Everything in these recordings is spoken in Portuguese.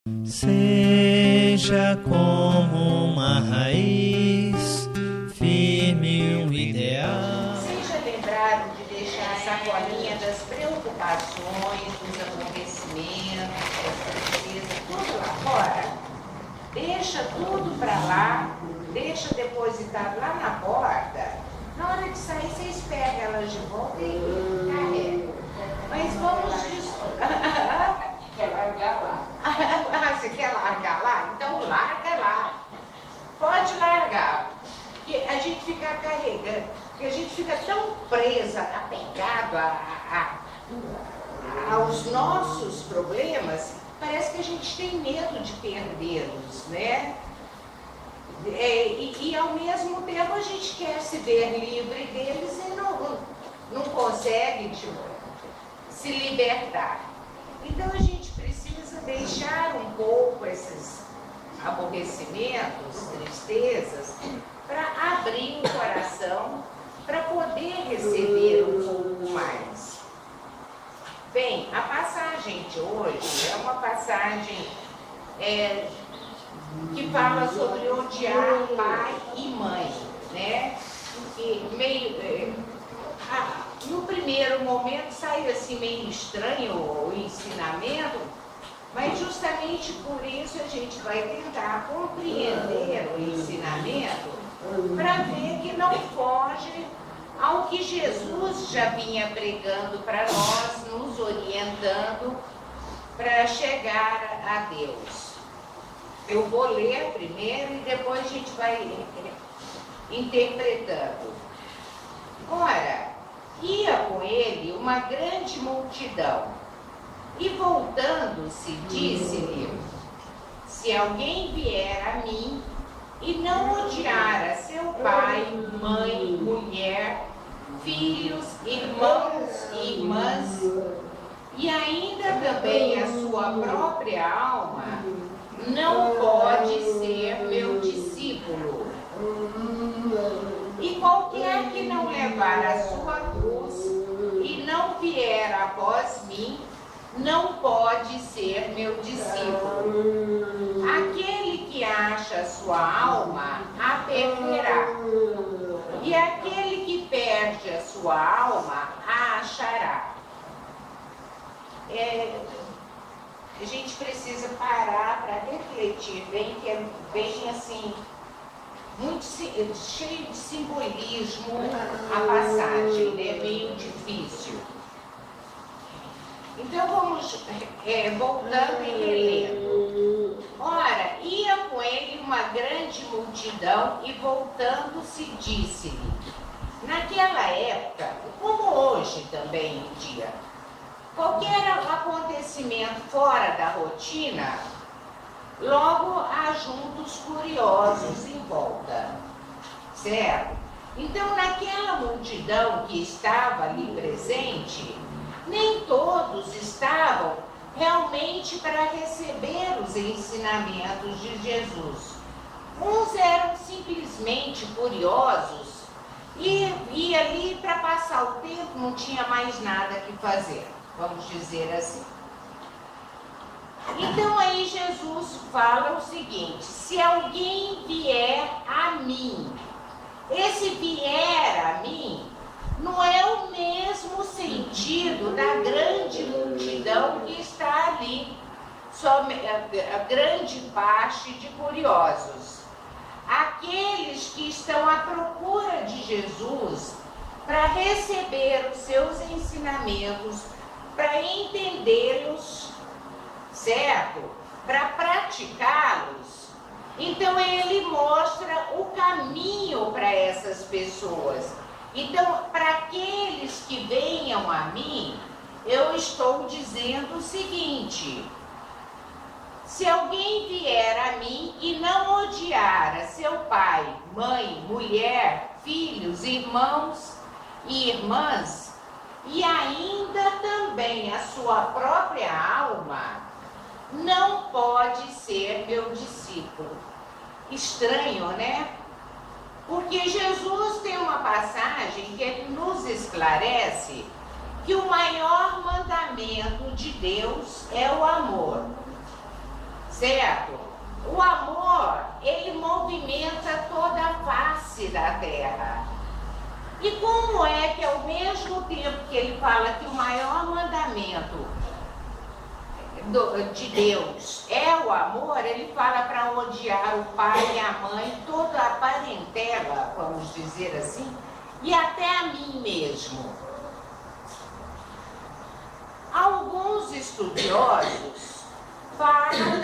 Seja como uma raiz, firme um ideal. Vocês já lembraram de deixar a sacolinha das preocupações, dos acontecimentos, das tristezas, tudo lá fora? Deixa tudo para lá, deixa depositado lá na porta. Na hora de sair, vocês pegam elas de volta e carregam. Mas vamos Quer largar lá? Você quer largar lá? Então larga lá. Pode largar. Porque a gente fica carregando, porque a gente fica tão presa, apegado aos nossos problemas, parece que a gente tem medo de perdê-los, né? E ao mesmo tempo a gente quer se ver livre deles e não consegue se libertar. Então a gente precisa deixar um pouco esses aborrecimentos, tristezas, para abrir o coração, para poder receber um pouco mais. Bem, a passagem de hoje é uma passagem que fala sobre odiar pai e mãe, né? E no primeiro momento sai assim meio estranho o ensinamento, mas justamente por isso a gente vai tentar compreender o ensinamento para ver que não foge ao que Jesus já vinha pregando para nós, nos orientando para chegar a Deus. Eu vou ler primeiro e depois a gente vai interpretando. Ora, ia com ele uma grande multidão, e voltando-se, disse-lhe: se alguém vier a mim e não odiar a seu pai, mãe, mulher, filhos, irmãos e irmãs, e ainda também a sua própria alma, não pode ser meu discípulo. E qualquer que não levar a sua cruz e não vier após mim, não pode ser meu discípulo. Aquele que acha a sua alma, a perderá. E aquele que perde a sua alma, a achará. A gente precisa parar para refletir bem, que é bem assim, muito cheio de simbolismo a passagem, né? Meio difícil. Então vamos voltando e relendo. Ora, ia com ele uma grande multidão e voltando-se disse-lhe. Naquela época, como hoje também em dia, qualquer acontecimento fora da rotina, logo há juntos curiosos em volta, certo? Então, naquela multidão que estava ali presente, nem todos estavam realmente para receber os ensinamentos de Jesus. Uns eram simplesmente curiosos e ali para passar o tempo não tinha mais nada que fazer, vamos dizer assim. Então aí Jesus fala o seguinte: se alguém vier a mim, esse vier a mim não é o mesmo sentido da grande multidão que está ali, só a grande parte de curiosos. Aqueles que estão à procura de Jesus para receber os seus ensinamentos, para entendê-los, certo? Para praticá-los. Então ele mostra o caminho para essas pessoas. Então, para aqueles que venham a mim, eu estou dizendo o seguinte: se alguém vier a mim e não odiar a seu pai, mãe, mulher, filhos, irmãos e irmãs, e ainda também a sua própria alma, não pode ser meu discípulo. Estranho, né? Porque Jesus tem uma passagem que nos esclarece que o maior mandamento de Deus é o amor. certo? O amor, ele movimenta toda a face da terra. E como é que ao mesmo tempo que ele fala que o maior mandamento de Deus é o amor, ele fala para odiar o pai e a mãe, toda a parentela, vamos dizer assim, e até a mim mesmo. Alguns estudiosos falam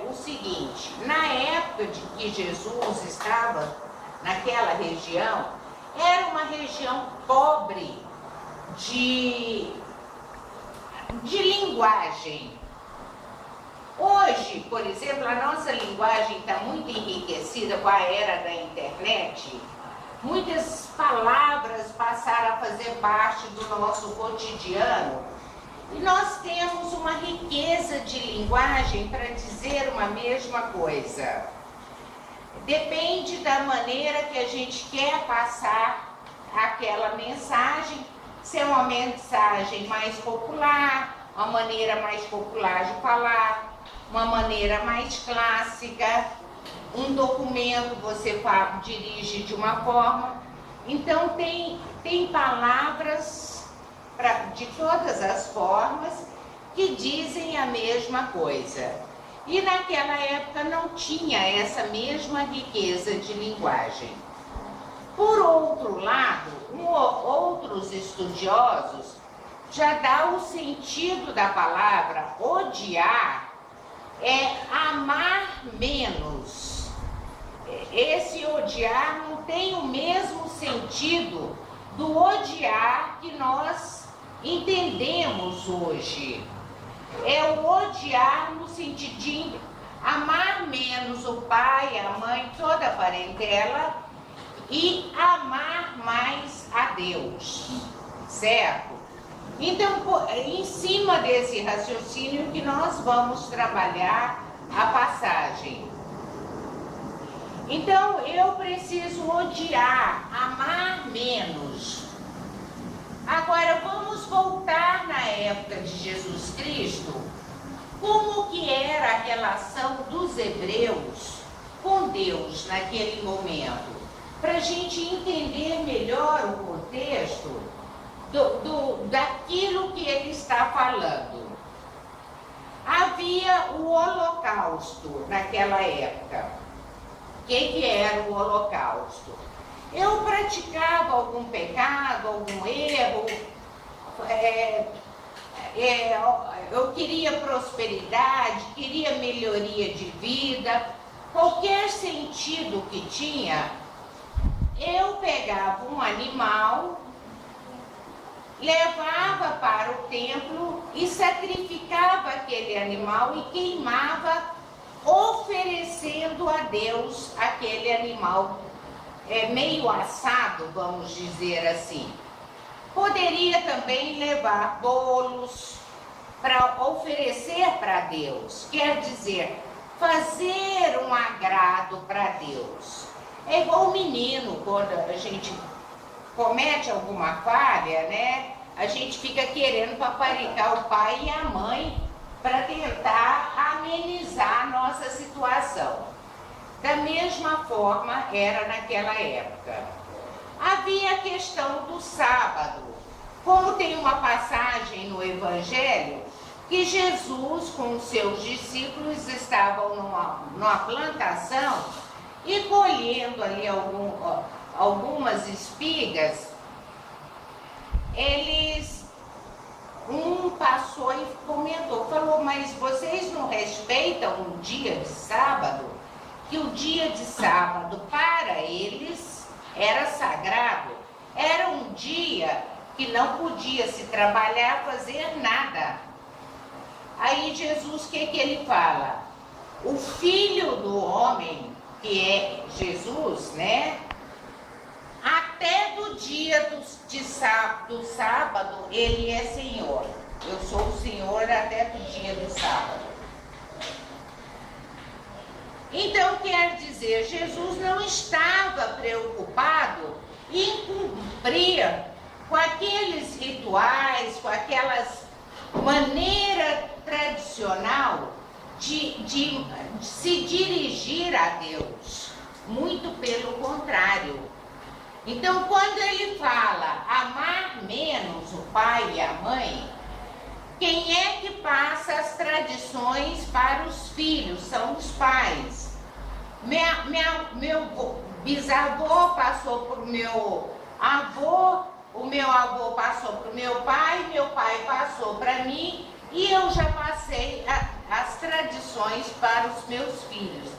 o seguinte: na época de que Jesus estava naquela região, era uma região pobre de linguagem. Hoje, por exemplo, a nossa linguagem está muito enriquecida com a era da internet. Muitas palavras passaram a fazer parte do nosso cotidiano. E nós temos uma riqueza de linguagem para dizer uma mesma coisa. Depende da maneira que a gente quer passar aquela mensagem. Se é uma mensagem mais popular, uma maneira mais popular de falar, uma maneira mais clássica, um documento você dirige de uma forma. Então tem palavras de todas as formas que dizem a mesma coisa. E naquela época não tinha essa mesma riqueza de linguagem. Por outro lado, outros estudiosos já dão o sentido da palavra odiar, é amar menos. Esse odiar não tem o mesmo sentido do odiar que nós entendemos hoje. É o odiar no sentido de amar menos o pai, a mãe, toda a parentela e amar mais a Deus, certo? Então, em cima desse raciocínio que nós vamos trabalhar a passagem. Então, eu preciso odiar, amar menos. Agora, vamos voltar na época de Jesus Cristo. Como que era a relação dos hebreus com Deus naquele momento? Para a gente entender melhor o contexto daquilo que ele está falando. Havia o holocausto naquela época. O que era o holocausto? Eu praticava algum pecado, algum erro, eu queria prosperidade, queria melhoria de vida, qualquer sentido que tinha, eu pegava um animal, levava para o templo e sacrificava aquele animal e queimava, oferecendo a Deus aquele animal meio assado, vamos dizer assim. Poderia também levar bolos para oferecer para Deus, quer dizer, fazer um agrado para Deus. É igual o menino, quando a gente comete alguma falha, né? A gente fica querendo paparicar o pai e a mãe para tentar amenizar a nossa situação. Da mesma forma era naquela época. Havia a questão do sábado. Como tem uma passagem no Evangelho que Jesus com os seus discípulos estavam numa plantação e colhendo ali algumas espigas, um passou e comentou, falou, mas vocês não respeitam o dia de sábado? Que o dia de sábado para eles era sagrado, era um dia que não podia se trabalhar, fazer nada. Aí Jesus, o que ele fala? O Filho do Homem, que é Jesus, né? Até do dia do sábado, ele é Senhor. Eu sou o Senhor até do dia do sábado. Então, quer dizer, Jesus não estava preocupado em cumprir com aqueles rituais, com aquelas maneira tradicional de se dirigir a Deus. Muito pelo contrário. Então, quando ele fala amar menos o pai e a mãe, quem é que passa as tradições para os filhos? São os pais. Meu bisavô passou para o meu avô, o meu avô passou para o meu pai passou para mim, e eu já passei as tradições para os meus filhos.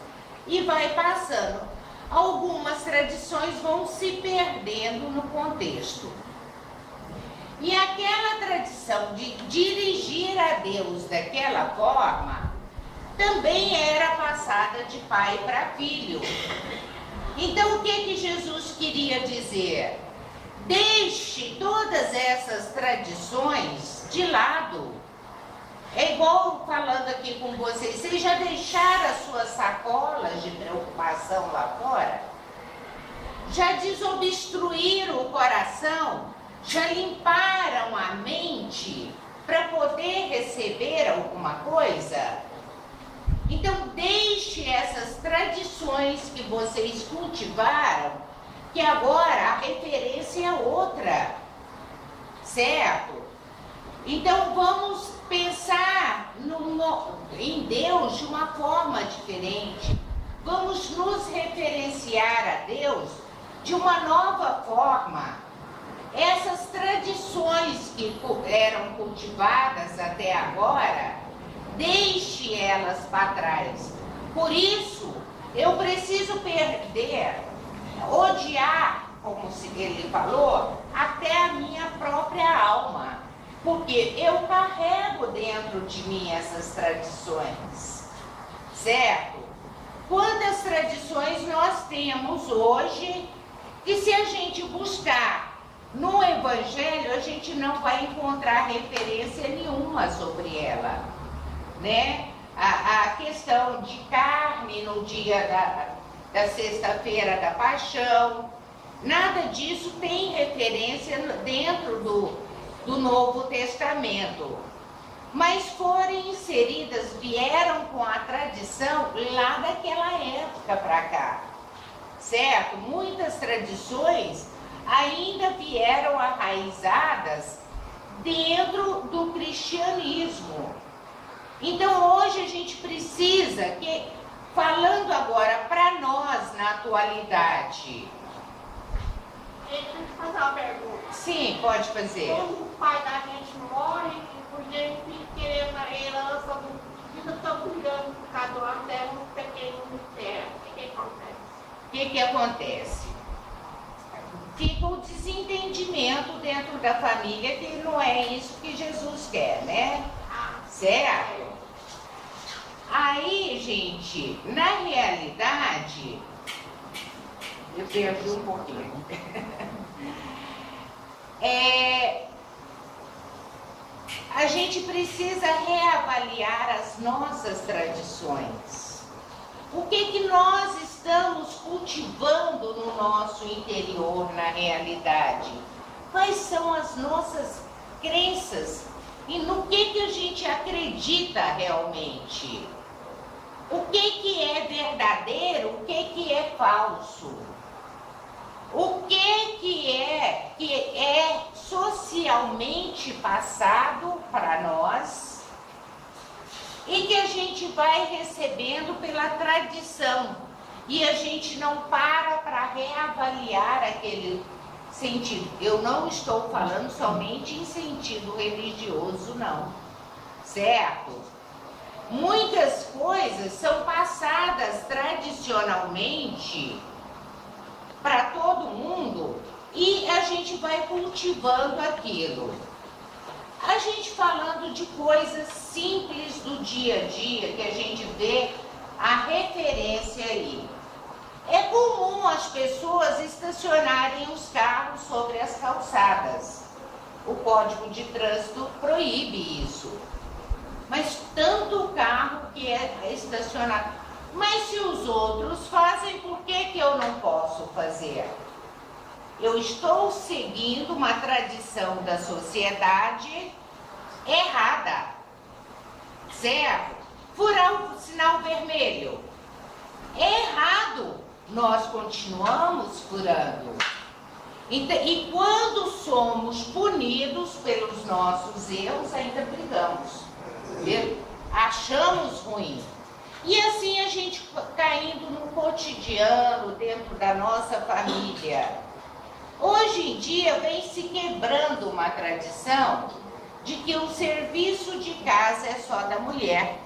E vai passando. Algumas tradições vão se perdendo no contexto. E aquela tradição de dirigir a Deus daquela forma também era passada de pai para filho. Então, o que Jesus queria dizer? Deixe todas essas tradições de lado. É igual falando aqui com vocês, vocês já deixaram as suas sacolas de preocupação lá fora? Já desobstruíram o coração? Já limparam a mente para poder receber alguma coisa? Então deixe essas tradições que vocês cultivaram, que agora a referência é outra, certo? Então vamos pensar em Deus de uma forma diferente. Vamos nos referenciar a Deus de uma nova forma. Essas tradições que eram cultivadas até agora, deixe elas para trás. Por isso, eu preciso odiar, como ele falou, até a minha própria alma. Porque eu carrego dentro de mim essas tradições, certo? Quantas tradições nós temos hoje que, se a gente buscar no Evangelho, a gente não vai encontrar referência nenhuma sobre ela, né? A questão de carne no dia da sexta-feira da paixão, nada disso tem referência dentro do Novo Testamento, mas foram inseridas, vieram com a tradição lá daquela época para cá, certo? Muitas tradições ainda vieram arraizadas dentro do cristianismo. Então hoje a gente precisa que, falando agora para nós na atualidade. Deixa eu te fazer uma pergunta. Sim, pode fazer. Quando o pai da gente morre, por gente querendo a herança, não estão cuidando por causa do até um pequeno mistério. O que acontece? O que acontece? Fica o desentendimento dentro da família, que não é isso que Jesus quer, né? Certo? Aí, gente, na realidade, eu perdi um pouquinho. A gente precisa reavaliar as nossas tradições. O que nós estamos cultivando no nosso interior, na realidade? Quais são as nossas crenças? E no que a gente acredita realmente? O que é verdadeiro, o que é falso? O que é socialmente passado para nós e que a gente vai recebendo pela tradição, e a gente não para reavaliar aquele sentido. Eu não estou falando somente em sentido religioso, não, certo? Muitas coisas são passadas tradicionalmente para todo mundo e a gente vai cultivando aquilo. A gente falando de coisas simples do dia a dia, que a gente vê a referência aí. É comum as pessoas estacionarem os carros sobre as calçadas. O Código de Trânsito proíbe isso. Mas tanto o carro que é estacionado. Mas se os outros fazem, por que eu não posso fazer? Eu estou seguindo uma tradição da sociedade errada, certo? furar o sinal vermelho. É errado, nós continuamos furando. E quando somos punidos pelos nossos erros, ainda brigamos, achamos ruim. E assim a gente caindo no cotidiano, dentro da nossa família. Hoje em dia vem se quebrando uma tradição de que o serviço de casa é só da mulher.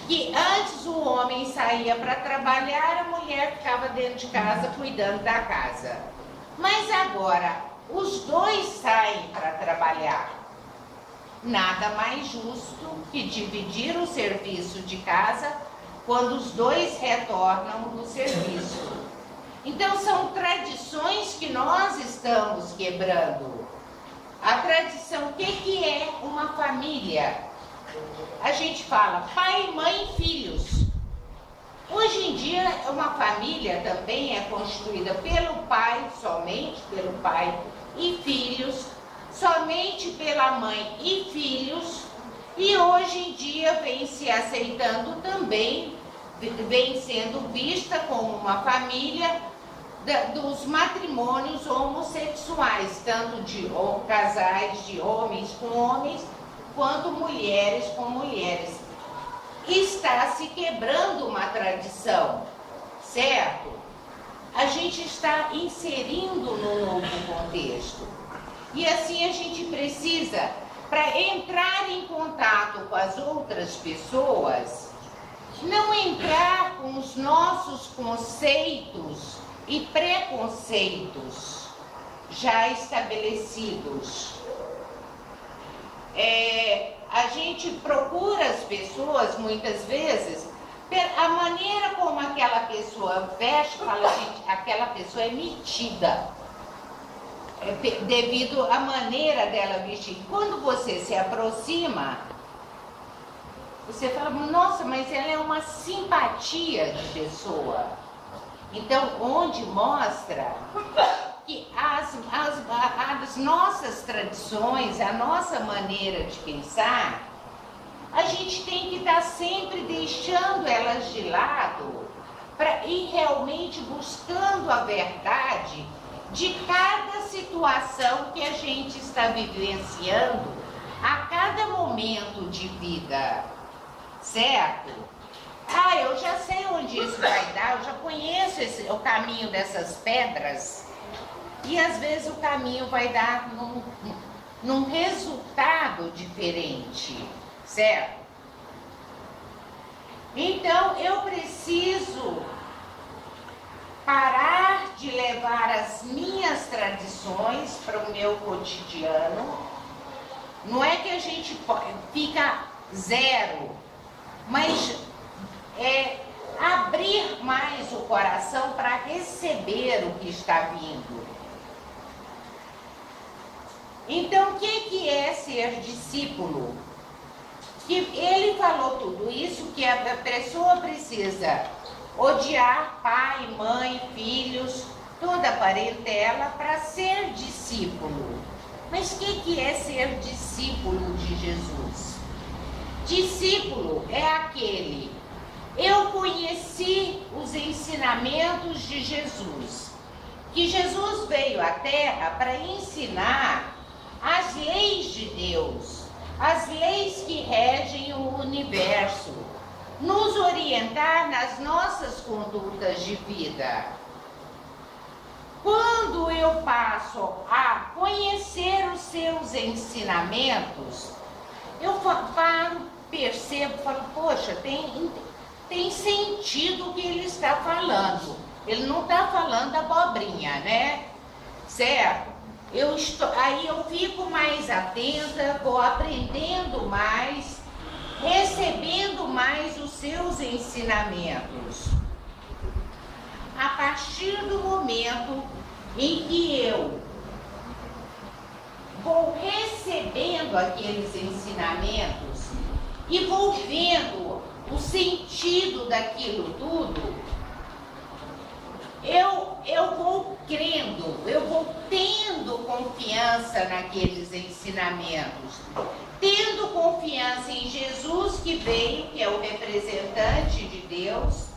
Que antes o homem saía para trabalhar, a mulher ficava dentro de casa cuidando da casa. Mas agora os dois saem para trabalhar. Nada mais justo que dividir o serviço de casa quando os dois retornam do serviço. Então são tradições que nós estamos quebrando. A tradição, o que é uma família? A gente fala pai, mãe e filhos. Hoje em dia, uma família também é constituída pelo pai, somente pelo pai, e filhos, somente pela mãe e filhos. E hoje em dia vem se aceitando também, vem sendo vista como uma família dos matrimônios homossexuais, tanto de casais de homens com homens, quanto mulheres com mulheres. Está se quebrando uma tradição, certo? A gente está inserindo no novo contexto. E assim a gente precisa, para entrar em contato com as outras pessoas, não entrar com os nossos conceitos e preconceitos já estabelecidos. A gente procura as pessoas, muitas vezes, a maneira como aquela pessoa veste, fala, gente, aquela pessoa é metida, devido à maneira dela vestir. Quando você se aproxima, você fala, nossa, mas ela é uma simpatia de pessoa. Então, onde mostra que as nossas tradições, a nossa maneira de pensar, a gente tem que estar sempre deixando elas de lado para ir realmente buscando a verdade de cada situação que a gente está vivenciando a cada momento de vida, certo? Eu já sei onde isso vai dar, eu já conheço o caminho dessas pedras. E às vezes o caminho vai dar num resultado diferente, certo? Então eu preciso parar de levar as minhas tradições para o meu cotidiano. Não é que a gente fica zero, mas abrir mais o coração para receber o que está vindo. Então, o que é ser discípulo? Que ele falou tudo isso, que a pessoa precisa odiar pai, mãe, filhos, toda a parentela para ser discípulo. Mas o que é ser discípulo de Jesus? Discípulo é aquele, eu conheci os ensinamentos de Jesus, que Jesus veio à Terra para ensinar as leis de Deus, as leis que regem o universo, nos orientar nas nossas condutas de vida. Quando eu passo a conhecer os seus ensinamentos, eu percebo, falo, poxa, tem sentido o que ele está falando. Ele não está falando abobrinha, né? Certo? Aí eu fico mais atenta, vou aprendendo mais, recebendo mais os seus ensinamentos. A partir do momento em que eu vou recebendo aqueles ensinamentos e vou vendo o sentido daquilo tudo, eu vou crendo, eu vou tendo confiança naqueles ensinamentos, tendo confiança em Jesus que veio, que é o representante de Deus,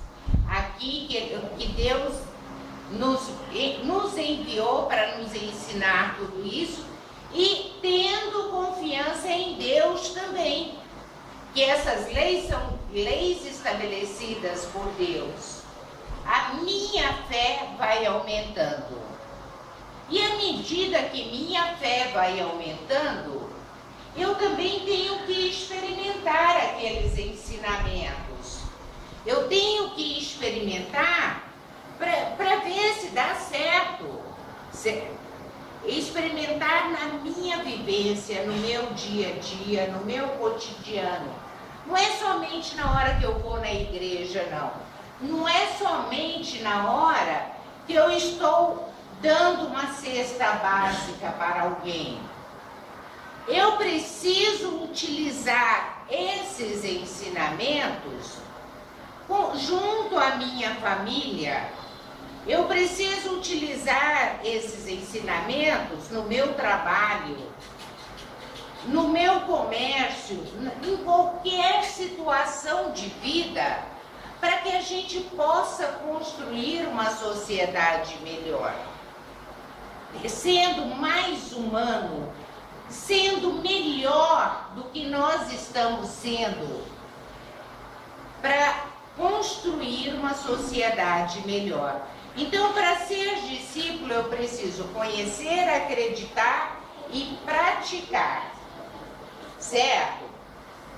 aqui, que Deus nos enviou para nos ensinar tudo isso, e tendo confiança em Deus também, que essas leis são leis estabelecidas por Deus. A minha fé vai aumentando. E à medida que minha fé vai aumentando, eu também tenho que experimentar aqueles ensinamentos. Eu tenho que experimentar para ver se dá certo. Experimentar na minha vivência, no meu dia a dia, no meu cotidiano. Não é somente na hora que eu vou na igreja, não. Não é somente na hora que eu estou dando uma cesta básica para alguém. Eu preciso utilizar esses ensinamentos junto à minha família. Eu preciso utilizar esses ensinamentos no meu trabalho, no meu comércio, em qualquer situação de vida, para que a gente possa construir uma sociedade melhor, sendo mais humano, sendo melhor do que nós estamos sendo, para construir uma sociedade melhor. Então, para ser discípulo, eu preciso conhecer, acreditar e praticar, certo?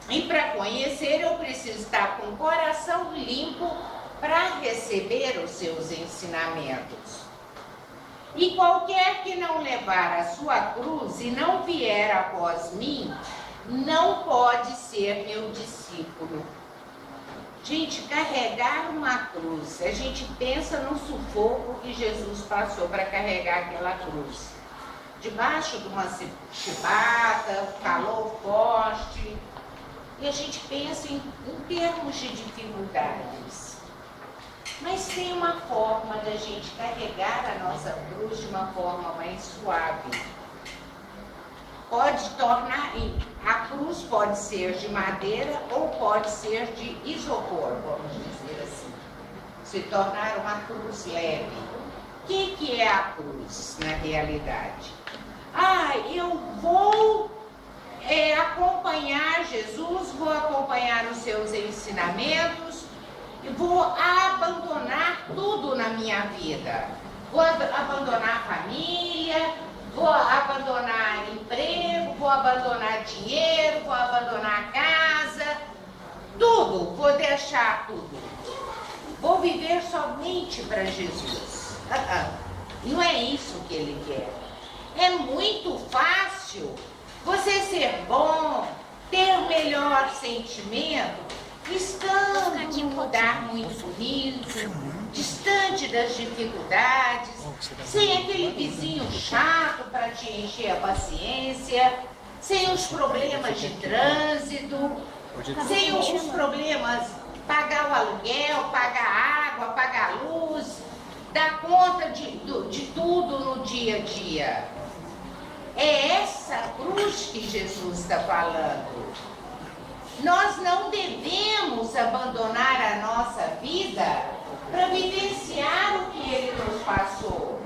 E para conhecer, eu preciso estar com o coração limpo para receber os seus ensinamentos. E qualquer que não levar a sua cruz e não vier após mim, não pode ser meu discípulo. Gente, carregar uma cruz, a gente pensa no sufoco que Jesus passou para carregar aquela cruz. Debaixo de uma chibata, calor forte, e a gente pensa em termos de dificuldades. Mas tem uma forma da gente carregar a nossa cruz de uma forma mais suave. Pode tornar, a cruz pode ser de madeira ou pode ser de isopor, vamos dizer assim. Se tornar uma cruz leve. O que é a cruz na realidade? Eu vou acompanhar Jesus, vou acompanhar os seus ensinamentos, e vou abandonar tudo na minha vida. Vou abandonar a família, vou abandonar emprego, vou abandonar dinheiro, vou abandonar a casa, tudo, vou deixar tudo. Vou viver somente para Jesus. Não é isso que ele quer. É muito fácil você ser bom, ter o melhor sentimento, estando num lugar muito bonito, distante das dificuldades, sem aquele vizinho chato para te encher a paciência, sem os problemas de trânsito, sem os problemas, pagar o aluguel, pagar a água, pagar a luz, dar conta de tudo no dia a dia. É essa cruz que Jesus está falando. Nós não devemos abandonar a nossa vida para vivenciar o que ele nos passou.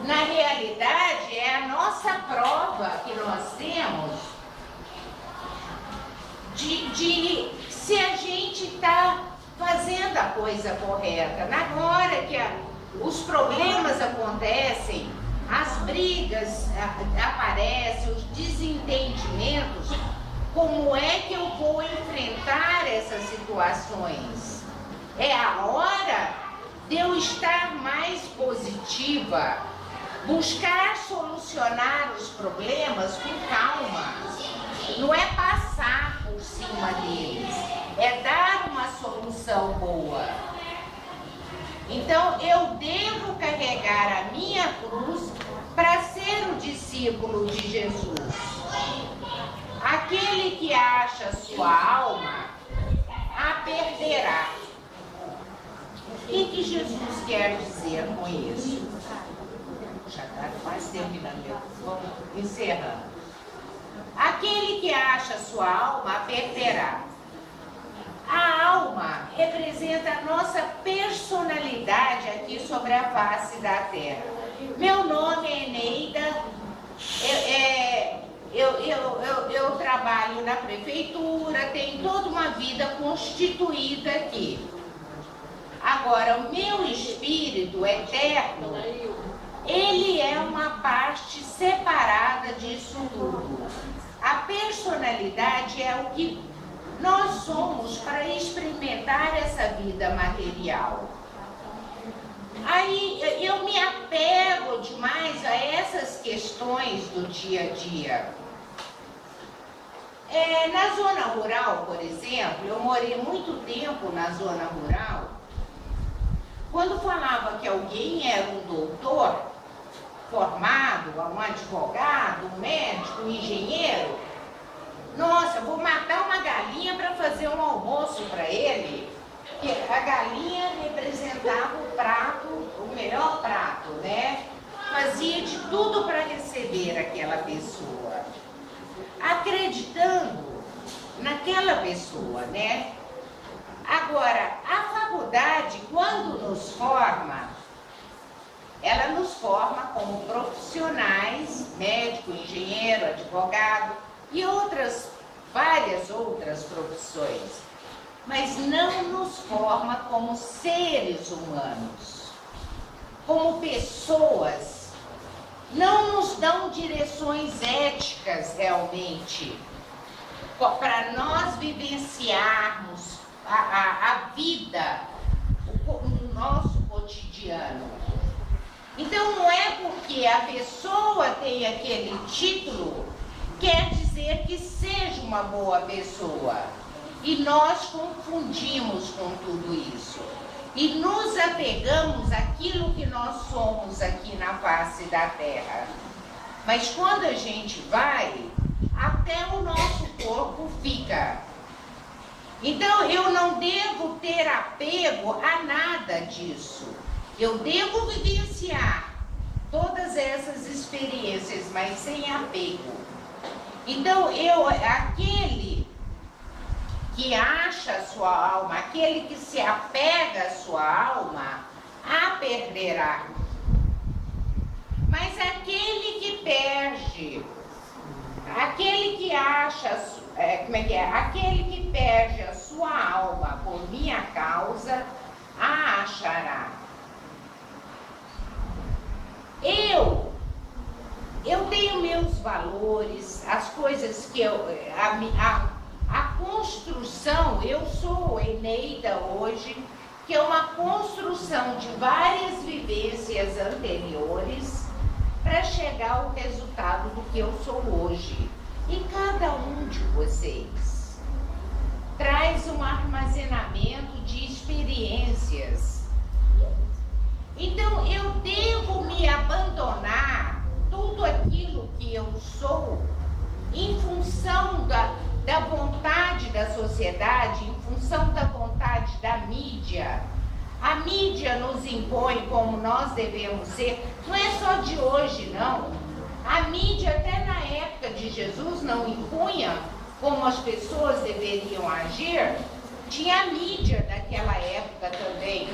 Na realidade, é a nossa prova que nós temos de se a gente está fazendo a coisa correta. Na hora que os problemas acontecem, as brigas aparecem, os desentendimentos, como é que eu vou enfrentar essas situações? É a hora de eu estar mais positiva, buscar solucionar os problemas com calma. Não é passar por cima deles, é dar uma solução boa. Então, eu devo carregar a minha cruz para ser o discípulo de Jesus. Aquele que acha sua alma, a perderá. E que Jesus quer dizer com isso? Já está quase terminando. Vamos encerrando. Aquele que acha sua alma a perderá. A alma representa a nossa personalidade aqui sobre a face da terra. Meu nome é Eneida, eu trabalho na prefeitura, tenho toda uma vida constituída aqui. Agora, o meu espírito eterno, ele é uma parte separada disso tudo. A personalidade é o que nós somos para experimentar essa vida material. Aí eu me apego demais a essas questões do dia a dia. Na zona rural, por exemplo, eu morei muito tempo na zona rural. Quando falava que alguém era um doutor formado, um advogado, um médico, um engenheiro, nossa, vou matar uma galinha para fazer um almoço para ele. Porque a galinha representava o prato, o melhor prato, né? Fazia de tudo para receber aquela pessoa, acreditando naquela pessoa, né? Agora, a faculdade, quando nos forma, ela nos forma como profissionais, médico, engenheiro, advogado e várias outras profissões, mas não nos forma como seres humanos, como pessoas, não nos dão direções éticas realmente, para nós vivenciarmos a vida, o nosso cotidiano. Então não é porque a pessoa tem aquele título, quer dizer que seja uma boa pessoa. E nós confundimos com tudo isso. E nos apegamos àquilo que nós somos aqui na face da terra. Mas quando a gente vai, até o nosso corpo fica. Então eu não devo ter apego a nada disso. Eu devo vivenciar todas essas experiências, mas sem apego. Então aquele que acha a sua alma, aquele que se apega à sua alma, a perderá. Mas aquele que perde, aquele que acha, aquele que perde a sua alma por minha causa, a achará. Eu tenho meus valores, as coisas que a construção, eu sou Eneida hoje, que é uma construção de várias vivências anteriores para chegar ao resultado do que eu sou hoje. E cada um de vocês traz um armazenamento de experiências. Então eu devo me abandonar tudo aquilo que eu sou em função da vontade da sociedade, em função da vontade da mídia. A mídia nos impõe como nós devemos ser. Não é só de hoje, não. A mídia até na época de Jesus não impunha como as pessoas deveriam agir. Tinha a mídia daquela época também.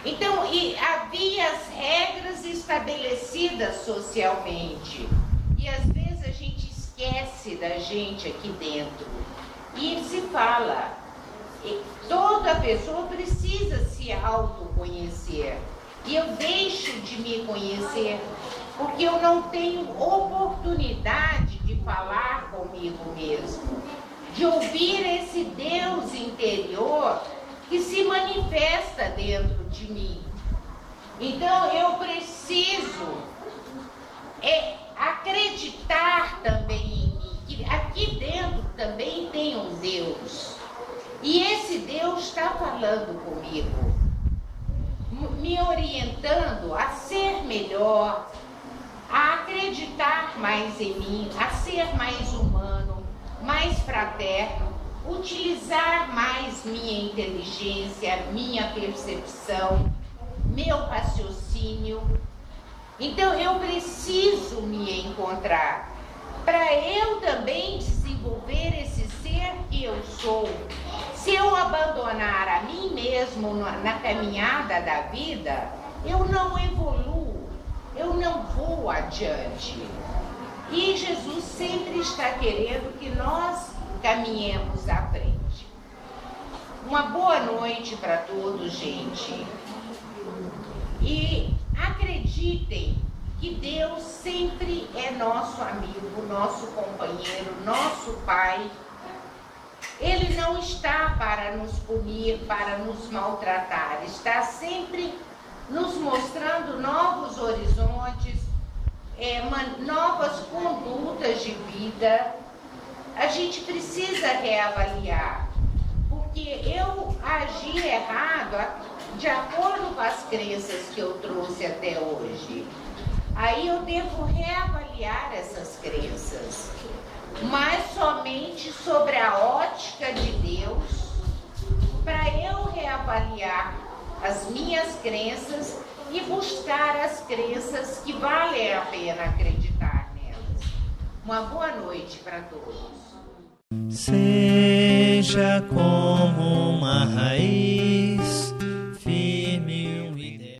Então, havia as regras estabelecidas socialmente. E às vezes a gente esquece da gente aqui dentro. E se fala, toda pessoa precisa se autoconhecer. E eu deixo de me conhecer porque eu não tenho oportunidade de falar comigo mesmo, de ouvir esse Deus interior que se manifesta dentro de mim. Então eu preciso acreditar também em mim, que aqui dentro também tem um Deus. E esse Deus está falando comigo, me orientando a ser melhor, a acreditar mais em mim, a ser mais humano, mais fraterno. utilizar mais minha inteligência, minha percepção, meu raciocínio. Então eu preciso me encontrar para eu também desenvolver esse ser que eu sou. Se eu abandonar a mim mesmo na caminhada da vida, eu não evoluo, eu não vou adiante. E Jesus sempre está querendo que nós caminhemos à frente. Uma boa noite para todos, gente. E acreditem que Deus sempre é nosso amigo, nosso companheiro, nosso Pai. Ele não está para nos punir, para nos maltratar. Está sempre nos mostrando novos horizontes, novas condutas de vida. A gente precisa reavaliar, porque eu agi errado de acordo com as crenças que eu trouxe até hoje. Aí eu devo reavaliar essas crenças, mas somente sobre a ótica de Deus, para eu reavaliar as minhas crenças e buscar as crenças que valem a pena acreditar nelas. Uma boa noite para todos. Seja como uma raiz